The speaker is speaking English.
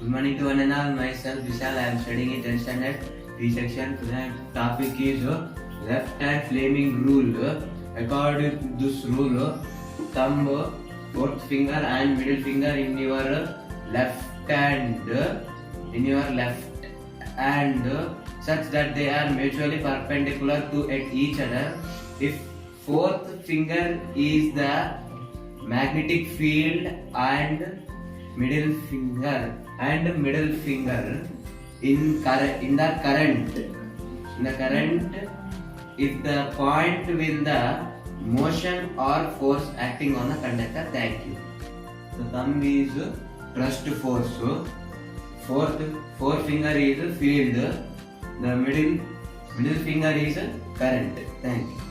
Good morning to one and all. Myself Vishal. I am studying in 10th standard B section. Today's topic is left hand flaming rule. According to this rule, thumb, fourth finger and middle finger in your left hand, such that they are mutually perpendicular to at each other. If fourth finger is the magnetic field and middle finger in the current, if the point with the motion or force acting on the conductor. Thank you. The thumb is thrust force, fourth finger is field, the middle finger is current. Thank you.